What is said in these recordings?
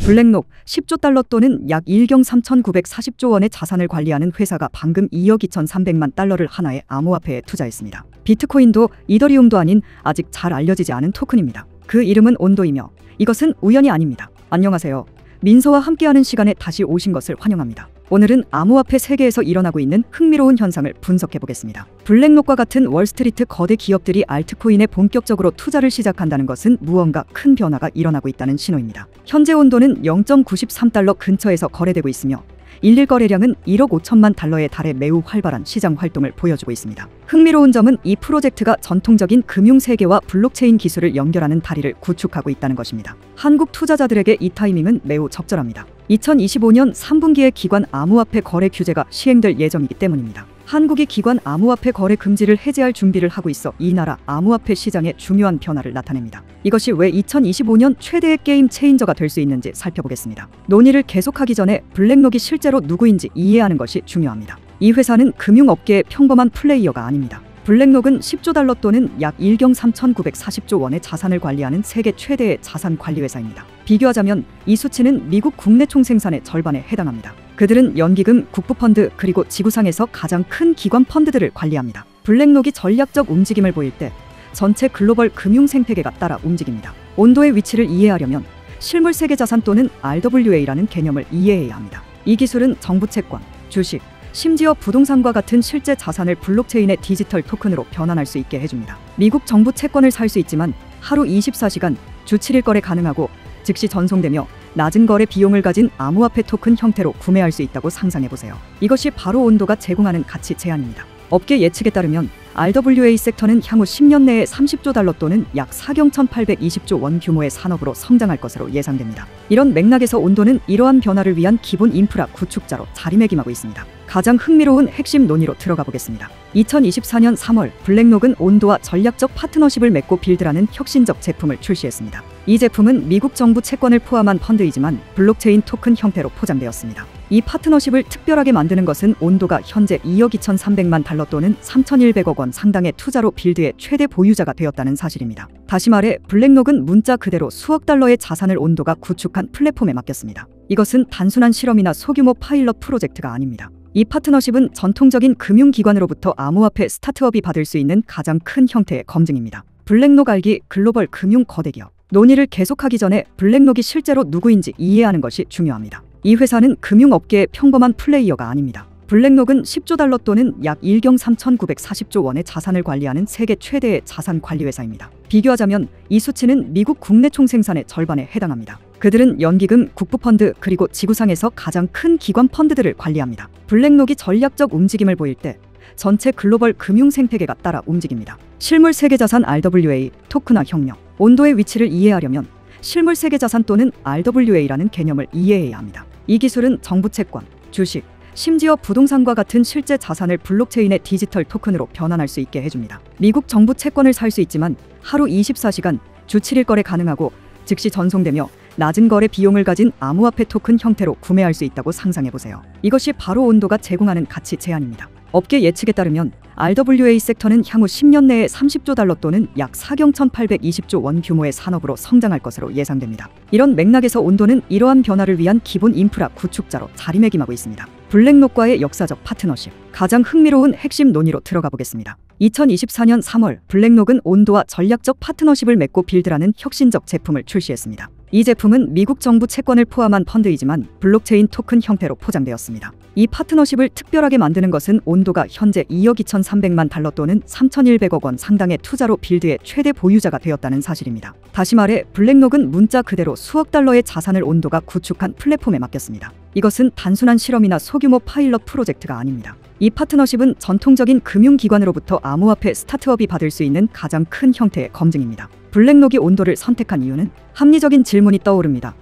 블랙록 10조 달러 또는 약 1경 3,940조 원의 자산을 관리하는 회사가 방금 2억 2,300만 달러를 하나의 암호화폐에 투자했습니다. 비트코인도 이더리움도 아닌 아직 잘 알려지지 않은 토큰입니다. 그 이름은 온도이며 이것은 우연이 아닙니다. 안녕하세요. 민서와 함께하는 시간에 다시 오신 것을 환영합니다. 오늘은 암호화폐 세계에서 일어나고 있는 흥미로운 현상을 분석해 보겠습니다. 블랙록과 같은 월스트리트 거대 기업들이 알트코인에 본격적으로 투자를 시작한다는 것은 무언가 큰 변화가 일어나고 있다는 신호입니다. 현재 온도는 0.93달러 근처에서 거래되고 있으며 일일 거래량은 1억 5천만 달러에 달해 매우 활발한 시장 활동을 보여주고 있습니다. 흥미로운 점은 이 프로젝트가 전통적인 금융 세계와 블록체인 기술을 연결하는 다리를 구축하고 있다는 것입니다. 한국 투자자들에게 이 타이밍은 매우 적절합니다. 2025년 3분기에 기관 암호화폐 거래 규제가 시행될 예정이기 때문입니다. 한국이 기관 암호화폐 거래 금지를 해제할 준비를 하고 있어 이 나라 암호화폐 시장에 중요한 변화를 나타냅니다. 이것이 왜 2025년 최대의 게임 체인저가 될 수 있는지 살펴보겠습니다. 논의를 계속하기 전에 블랙록이 실제로 누구인지 이해하는 것이 중요합니다. 이 회사는 금융업계의 평범한 플레이어가 아닙니다. 블랙록은 10조 달러 또는 약 1경 3,940조 원의 자산을 관리하는 세계 최대의 자산 관리 회사입니다. 비교하자면 이 수치는 미국 국내 총생산의 절반에 해당합니다. 그들은 연기금, 국부펀드, 그리고 지구상에서 가장 큰 기관 펀드들을 관리합니다. 블랙록이 전략적 움직임을 보일 때 전체 글로벌 금융 생태계가 따라 움직입니다. 온도의 위치를 이해하려면 실물 세계 자산 또는 RWA라는 개념을 이해해야 합니다. 이 기술은 정부 채권, 주식, 심지어 부동산과 같은 실제 자산을 블록체인의 디지털 토큰으로 변환할 수 있게 해줍니다. 미국 정부 채권을 살 수 있지만 하루 24시간, 주 7일 거래 가능하고 즉시 전송되며 낮은 거래 비용을 가진 암호화폐 토큰 형태로 구매할 수 있다고 상상해보세요. 이것이 바로 온도가 제공하는 가치 제한입니다. 업계 예측에 따르면 RWA 섹터는 향후 10년 내에 30조 달러 또는 약 4경 1,820조 원 규모의 산업으로 성장할 것으로 예상됩니다. 이런 맥락에서 온도는 이러한 변화를 위한 기본 인프라 구축자로 자리매김하고 있습니다. 가장 흥미로운 핵심 논의로 들어가 보겠습니다. 2024년 3월 블랙록은 온도와 전략적 파트너십을 맺고 빌드라는 혁신적 제품을 출시했습니다. 이 제품은 미국 정부 채권을 포함한 펀드이지만 블록체인 토큰 형태로 포장되었습니다. 이 파트너십을 특별하게 만드는 것은 온도가 현재 2억 2,300만 달러 또는 3,100억 원 상당의 투자로 빌드의 최대 보유자가 되었다는 사실입니다. 다시 말해 블랙록은 문자 그대로 수억 달러의 자산을 온도가 구축한 플랫폼에 맡겼습니다. 이것은 단순한 실험이나 소규모 파일럿 프로젝트가 아닙니다. 이 파트너십은 전통적인 금융기관으로부터 암호화폐 스타트업이 받을 수 있는 가장 큰 형태의 검증입니다. 블랙록 알기 글로벌 금융 거대 기업. 논의를 계속하기 전에 블랙록이 실제로 누구인지 이해하는 것이 중요합니다. 이 회사는 금융업계의 평범한 플레이어가 아닙니다. 블랙록은 10조 달러 또는 약 1경 3,940조 원의 자산을 관리하는 세계 최대의 자산 관리 회사입니다. 비교하자면 이 수치는 미국 국내 총생산의 절반에 해당합니다. 그들은 연기금, 국부펀드, 그리고 지구상에서 가장 큰 기관 펀드들을 관리합니다. 블랙록이 전략적 움직임을 보일 때 전체 글로벌 금융 생태계가 따라 움직입니다. 실물 세계 자산 RWA, 토큰화 혁명. 온도의 위치를 이해하려면 실물 세계 자산 또는 RWA라는 개념을 이해해야 합니다. 이 기술은 정부 채권, 주식, 심지어 부동산과 같은 실제 자산을 블록체인의 디지털 토큰으로 변환할 수 있게 해줍니다. 미국 정부 채권을 살 수 있지만 하루 24시간, 주 7일 거래 가능하고 즉시 전송되며 낮은 거래 비용을 가진 암호화폐 토큰 형태로 구매할 수 있다고 상상해보세요. 이것이 바로 온도가 제공하는 가치 제한입니다. 업계 예측에 따르면 RWA 섹터는 향후 10년 내에 30조 달러 또는 약 4경 1,820조 원 규모의 산업으로 성장할 것으로 예상됩니다. 이런 맥락에서 온도는 이러한 변화를 위한 기본 인프라 구축자로 자리매김하고 있습니다. 블랙록과의 역사적 파트너십. 가장 흥미로운 핵심 논의로 들어가 보겠습니다. 2024년 3월 블랙록은 온도와 전략적 파트너십을 맺고 빌드라는 혁신적 제품을 출시했습니다. 이 제품은 미국 정부 채권을 포함한 펀드이지만 블록체인 토큰 형태로 포장되었습니다. 이 파트너십을 특별하게 만드는 것은 온도가 현재 2억 2,300만 달러 또는 3,100억 원 상당의 투자로 빌드의 최대 보유자가 되었다는 사실입니다. 다시 말해 블랙록은 문자 그대로 수억 달러의 자산을 온도가 구축한 플랫폼에 맡겼습니다. 이것은 단순한 실험이나 소규모 파일럿 프로젝트가 아닙니다. 이 파트너십은 전통적인 금융기관으로부터 암호화폐 스타트업이 받을 수 있는 가장 큰 형태의 검증입니다. 블랙록이 온도를 선택한 이유는 합리적인 질문이 떠오릅니다.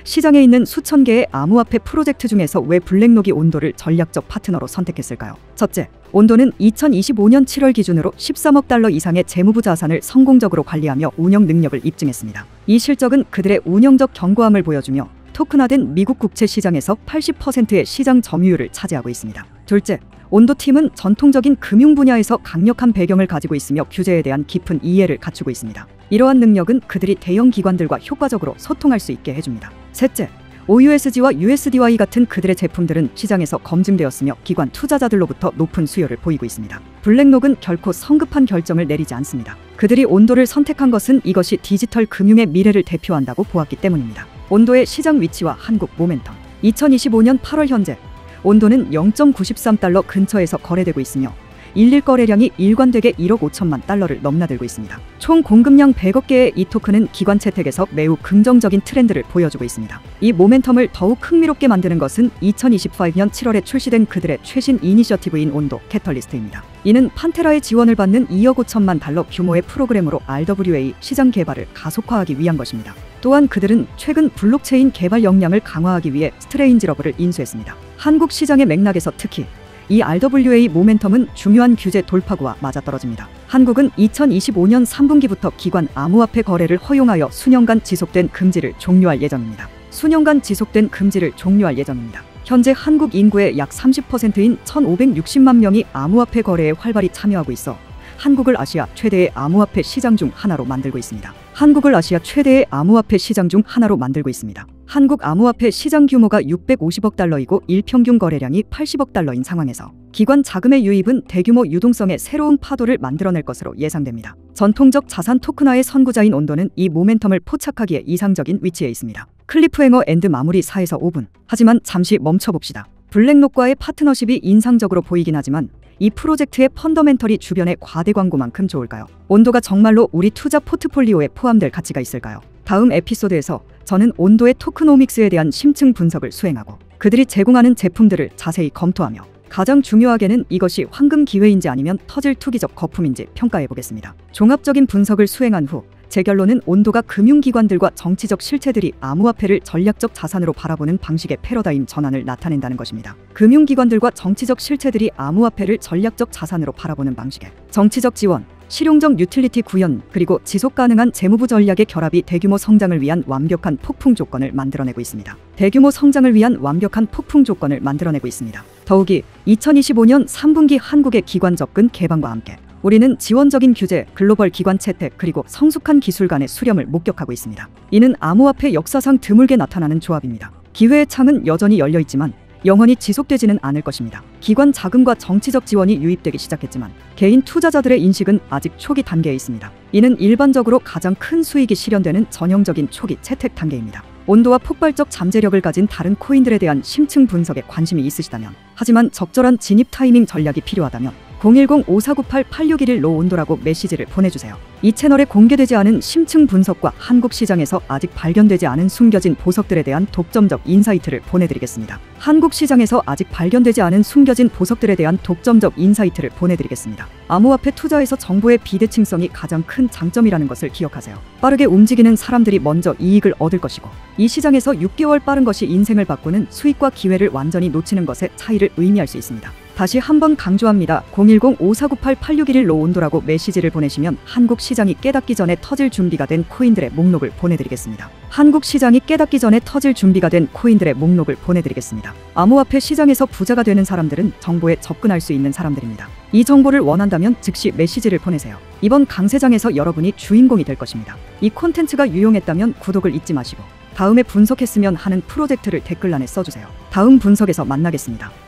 시장에 있는 수천 개의 암호화폐 프로젝트 중에서 왜 블랙록이 온도를 전략적 파트너로 선택했을까요? 첫째, 온도는 2025년 7월 기준으로 13억 달러 이상의 재무부 자산을 성공적으로 관리하며 운영 능력을 입증했습니다. 이 실적은 그들의 운영적 견고함을 보여주며 토큰화된 미국 국채 시장에서 80%의 시장 점유율을 차지하고 있습니다. 둘째, 온도팀은 전통적인 금융 분야에서 강력한 배경을 가지고 있으며 규제에 대한 깊은 이해를 갖추고 있습니다. 이러한 능력은 그들이 대형 기관들과 효과적으로 소통할 수 있게 해줍니다. 셋째, OUSG와 USDY 같은 그들의 제품들은 시장에서 검증되었으며 기관 투자자들로부터 높은 수요를 보이고 있습니다. 블랙록은 결코 성급한 결정을 내리지 않습니다. 그들이 온도를 선택한 것은 이것이 디지털 금융의 미래를 대표한다고 보았기 때문입니다. 온도의 시장 위치와 한국 모멘텀. 2025년 8월 현재 온도는 0.93달러 근처에서 거래되고 있으며 일일 거래량이 일관되게 1억 5천만 달러를 넘나들고 있습니다. 총 공급량 100억 개의 이 토큰은 기관 채택에서 매우 긍정적인 트렌드를 보여주고 있습니다. 이 모멘텀을 더욱 흥미롭게 만드는 것은 2025년 7월에 출시된 그들의 최신 이니셔티브인 온도 캐털리스트입니다. 이는 판테라의 지원을 받는 2억 5천만 달러 규모의 프로그램으로 RWA 시장 개발을 가속화하기 위한 것입니다. 또한 그들은 최근 블록체인 개발 역량을 강화하기 위해 스트레인지러브를 인수했습니다. 한국 시장의 맥락에서 특히 이 RWA 모멘텀은 중요한 규제 돌파구와 맞아떨어집니다. 한국은 2025년 3분기부터 기관 암호화폐 거래를 허용하여 수년간 지속된 금지를 종료할 예정입니다. 현재 한국 인구의 약 30%인 1,560만 명이 암호화폐 거래에 활발히 참여하고 있어 한국을 아시아 최대의 암호화폐 시장 중 하나로 만들고 있습니다. 한국 암호화폐 시장 규모가 650억 달러이고 일평균 거래량이 80억 달러인 상황에서 기관 자금의 유입은 대규모 유동성의 새로운 파도를 만들어낼 것으로 예상됩니다. 전통적 자산 토큰화의 선구자인 온도는 이 모멘텀을 포착하기에 이상적인 위치에 있습니다. 클리프행어 앤드 마무리 4에서 5분. 하지만 잠시 멈춰봅시다. 블랙록과의 파트너십이 인상적으로 보이긴 하지만 이 프로젝트의 펀더멘털이 주변의 과대 광고만큼 좋을까요? 온도가 정말로 우리 투자 포트폴리오에 포함될 가치가 있을까요? 다음 에피소드에서 저는 온도의 토크노믹스에 대한 심층 분석을 수행하고 그들이 제공하는 제품들을 자세히 검토하며 가장 중요하게는 이것이 황금 기회인지 아니면 터질 투기적 거품인지 평가해보겠습니다. 종합적인 분석을 수행한 후 제 결론은 온도가 금융기관들과 정치적 실체들이 암호화폐를 전략적 자산으로 바라보는 방식의 패러다임 전환을 나타낸다는 것입니다. 금융기관들과 정치적 실체들이 암호화폐를 전략적 자산으로 바라보는 방식의 정치적 지원, 실용적 유틸리티 구현, 그리고 지속가능한 재무부 전략의 결합이 대규모 성장을 위한 완벽한 폭풍 조건을 만들어내고 있습니다. 더욱이 2025년 3분기 한국의 기관 접근 개방과 함께 우리는 지원적인 규제, 글로벌 기관 채택, 그리고 성숙한 기술 간의 수렴을 목격하고 있습니다. 이는 암호화폐 역사상 드물게 나타나는 조합입니다. 기회의 창은 여전히 열려있지만 영원히 지속되지는 않을 것입니다. 기관 자금과 정치적 지원이 유입되기 시작했지만 개인 투자자들의 인식은 아직 초기 단계에 있습니다. 이는 일반적으로 가장 큰 수익이 실현되는 전형적인 초기 채택 단계입니다. 온도와 폭발적 잠재력을 가진 다른 코인들에 대한 심층 분석에 관심이 있으시다면, 하지만 적절한 진입 타이밍 전략이 필요하다면 010-5498-8611로 온도라고 메시지를 보내주세요. 이 채널에 공개되지 않은 심층 분석과 한국 시장에서 아직 발견되지 않은 숨겨진 보석들에 대한 독점적 인사이트를 보내드리겠습니다. 암호화폐 투자에서 정보의 비대칭성이 가장 큰 장점이라는 것을 기억하세요. 빠르게 움직이는 사람들이 먼저 이익을 얻을 것이고, 이 시장에서 6개월 빠른 것이 인생을 바꾸는 수익과 기회를 완전히 놓치는 것의 차이를 의미할 수 있습니다. 다시 한번 강조합니다. 010-5498-8611로 온도라고 메시지를 보내시면 한국 시장이 깨닫기 전에 터질 준비가 된 코인들의 목록을 보내드리겠습니다. 암호화폐 시장에서 부자가 되는 사람들은 정보에 접근할 수 있는 사람들입니다. 이 정보를 원한다면 즉시 메시지를 보내세요. 이번 강세장에서 여러분이 주인공이 될 것입니다. 이 콘텐츠가 유용했다면 구독을 잊지 마시고 다음에 분석했으면 하는 프로젝트를 댓글란에 써주세요. 다음 분석에서 만나겠습니다.